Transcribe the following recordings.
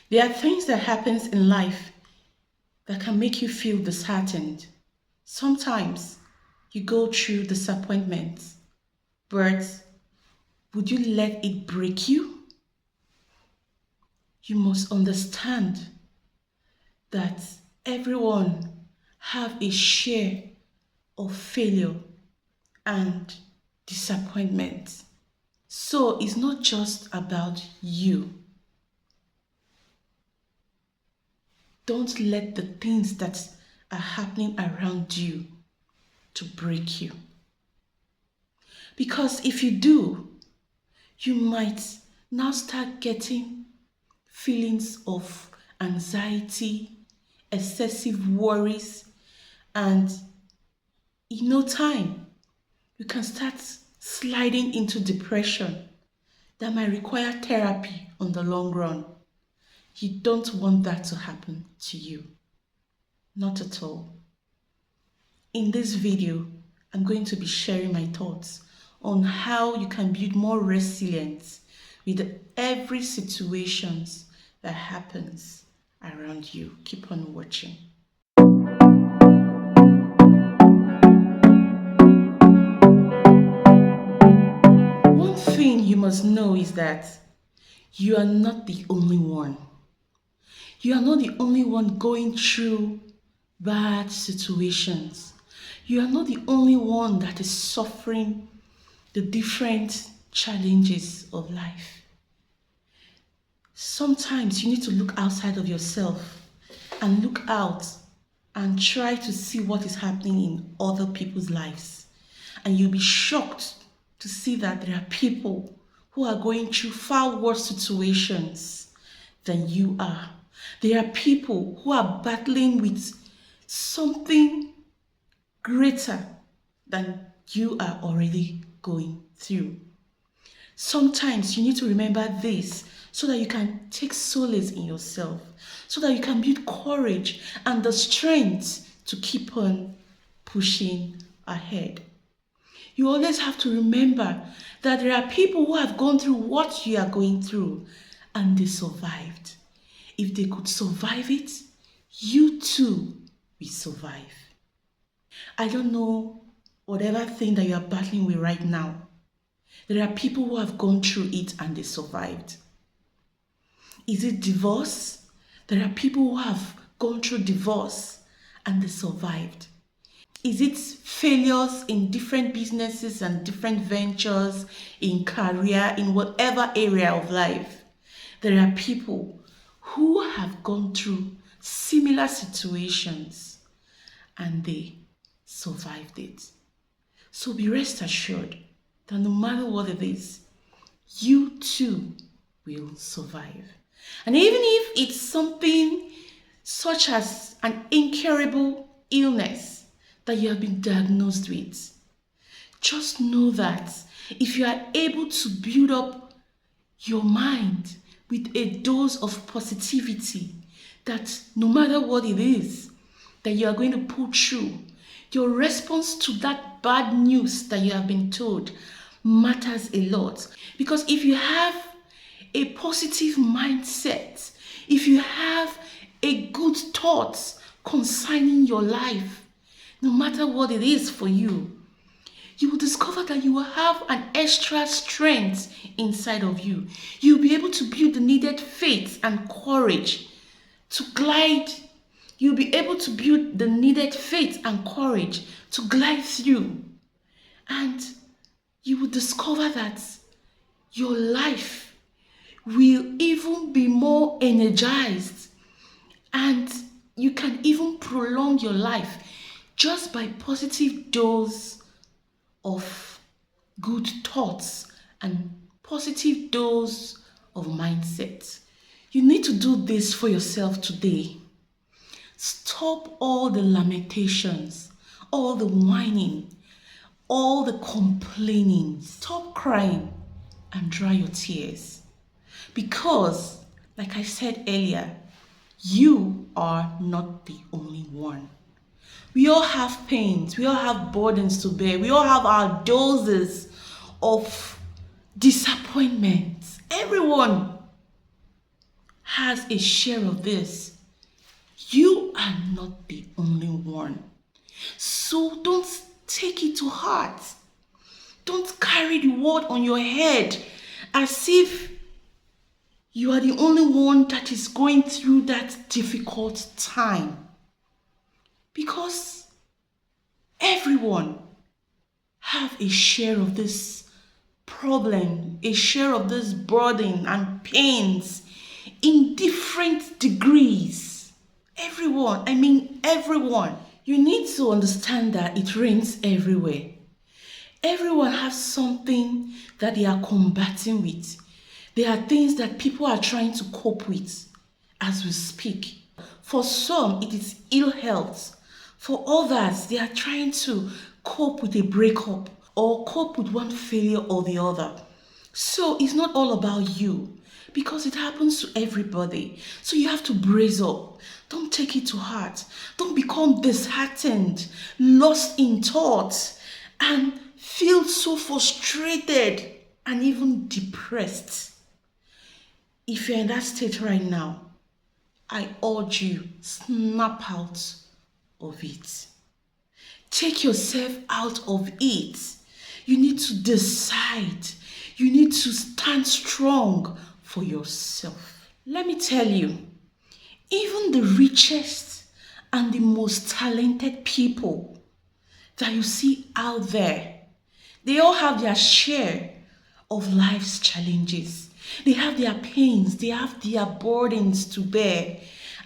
There are things that happens in life that can make you feel disheartened. Sometimes you go through disappointments, but would you let it break you? You must understand that everyone have a share of failure and disappointment. So it's not just about you. Don't let the things that are happening around you to break you. Because if you do, you might now start getting feelings of anxiety, excessive worries, and in no time, you can start sliding into depression that might require therapy on the long run. You don't want that to happen to you. Not at all. In this video, I'm going to be sharing my thoughts on how you can build more resilience with every situations that happens around you. Keep on watching. One thing you must know is that you are not the only one. You are not the only one going through bad situations. You are not the only one that is suffering the different challenges of life. Sometimes you need to look outside of yourself and look out and try to see what is happening in other people's lives. And you'll be shocked to see that there are people who are going through far worse situations than you are. There are people who are battling with something greater than you are already going through. Sometimes you need to remember this so that you can take solace in yourself, so that you can build courage and the strength to keep on pushing ahead. You always have to remember that there are people who have gone through what you are going through and they survived. If they could survive it, you too will survive. I don't know whatever thing that you are battling with right now. There are people who have gone through it and they survived. Is it divorce? There are people who have gone through divorce and they survived. Is it failures in different businesses and different ventures, in career, in whatever area of life? There are people who have gone through similar situations and they survived it. So be rest assured that no matter what it is, you too will survive. And even if it's something such as an incurable illness that you have been diagnosed with, just know that if you are able to build up your mind with a dose of positivity, that no matter what it is that you are going to pull through, your response to that bad news that you have been told matters a lot. Because if you have a positive mindset, if you have a good thought concerning your life, no matter what it is for you, you will discover that you will have an extra strength inside of you. You'll be able to build the needed faith and courage to glide. You'll be able to build the needed faith and courage to glide through. And you will discover that your life will even be more energized, and you can even prolong your life just by positive dose of good thoughts and positive dose of mindset. You need to do this for yourself today. Stop all the lamentations, all the whining, all the complaining. Stop crying and dry your tears. Because, like I said earlier, you are not the only one. We all have pains, we all have burdens to bear, we all have our doses of disappointments. Everyone has a share of this. You are not the only one. So don't take it to heart. Don't carry the word on your head as if you are the only one that is going through that difficult time. Because everyone have a share of this problem, a share of this burden and pains in different degrees. Everyone, I mean everyone. You need to understand that it rains everywhere. Everyone has something that they are combating with. There are things that people are trying to cope with as we speak. For some, it is ill health. For others, they are trying to cope with a breakup or cope with one failure or the other. So it's not all about you because it happens to everybody. So you have to brace up. Don't take it to heart. Don't become disheartened, lost in thought, and feel so frustrated and even depressed. If you're in that state right now, I urge you, snap out of it. Take yourself out of it. You need to decide. You need to stand strong for yourself. Let me tell you, even the richest and the most talented people that you see out there, they all have their share of life's challenges. They have their pains, they have their burdens to bear.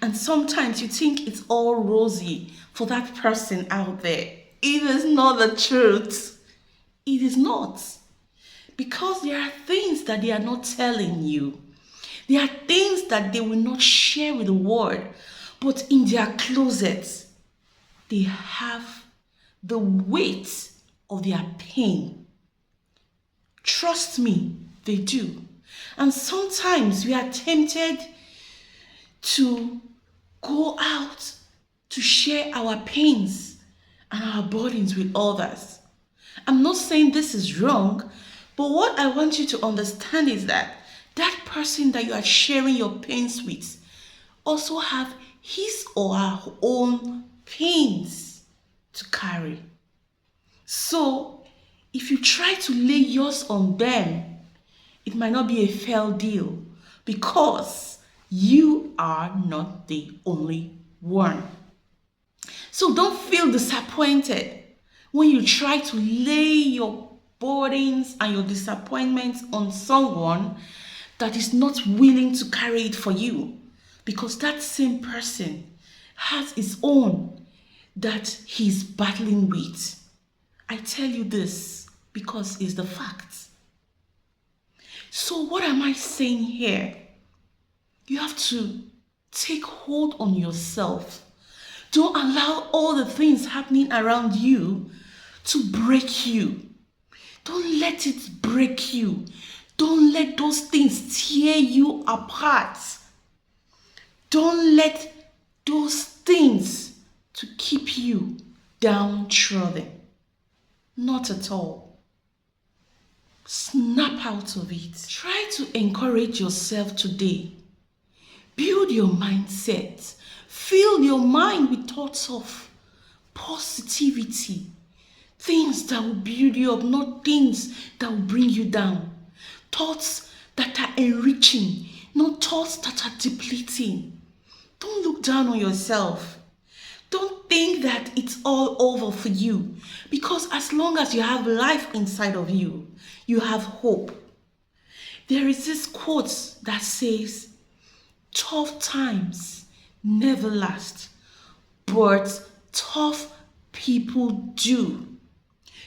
And sometimes you think it's all rosy for that person out there. It is not the truth. It is not. Because there are things that they are not telling you. There are things that they will not share with the world. But in their closet, they have the weight of their pain. Trust me, they do. And sometimes we are tempted to go out to share our pains and our burdens with others. I'm not saying this is wrong, but what I want you to understand is that that person that you are sharing your pains with also have his or her own pains to carry. So if you try to lay yours on them, it might not be a fair deal because you are not the only one. So don't feel disappointed when you try to lay your burdens and your disappointments on someone that is not willing to carry it for you, because that same person has his own that he's battling with. I tell you this because it's the fact. So what am I saying here? You have to take hold on yourself. Don't allow all the things happening around you to break you. Don't let it break you. Don't let those things tear you apart. Don't let those things to keep you downtrodden. Not at all. Snap out of it. Try to encourage yourself today. Build your mindset. Fill your mind with thoughts of positivity. Things that will build you up, not things that will bring you down. Thoughts that are enriching, not thoughts that are depleting. Don't look down on yourself. Don't think that it's all over for you, because as long as you have life inside of you, you have hope. There is this quote that says, tough times never last, but tough people do.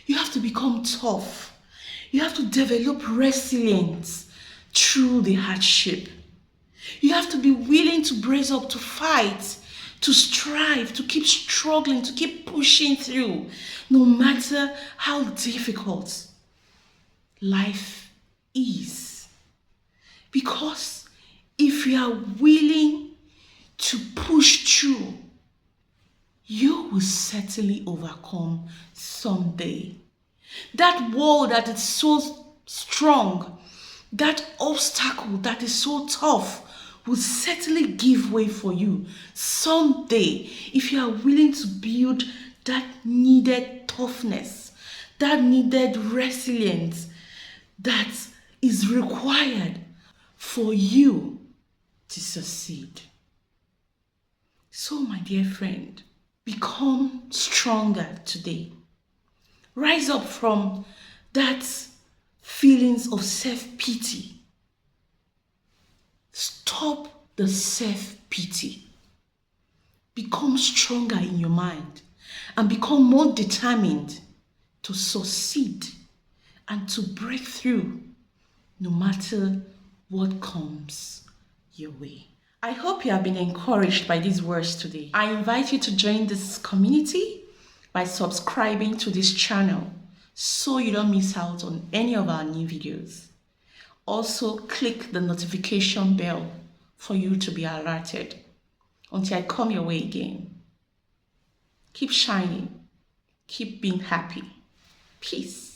You have to become tough. You have to develop resilience through the hardship. You have to be willing to brace up, to fight, to strive, to keep struggling, to keep pushing through, no matter how difficult life is. Because if you are willing to push through, you will certainly overcome someday. That wall that is so strong, that obstacle that is so tough will certainly give way for you someday if you are willing to build that needed toughness, that needed resilience that is required for you to succeed. So, my dear friend, become stronger today. Rise up from that feelings of self-pity. Stop the self-pity. Become stronger in your mind and become more determined to succeed and to break through no matter what comes your way. I hope you have been encouraged by these words today. I invite you to join this community by subscribing to this channel so you don't miss out on any of our new videos. Also, click the notification bell for you to be alerted until I come your way again. Keep shining. Keep being happy. Peace.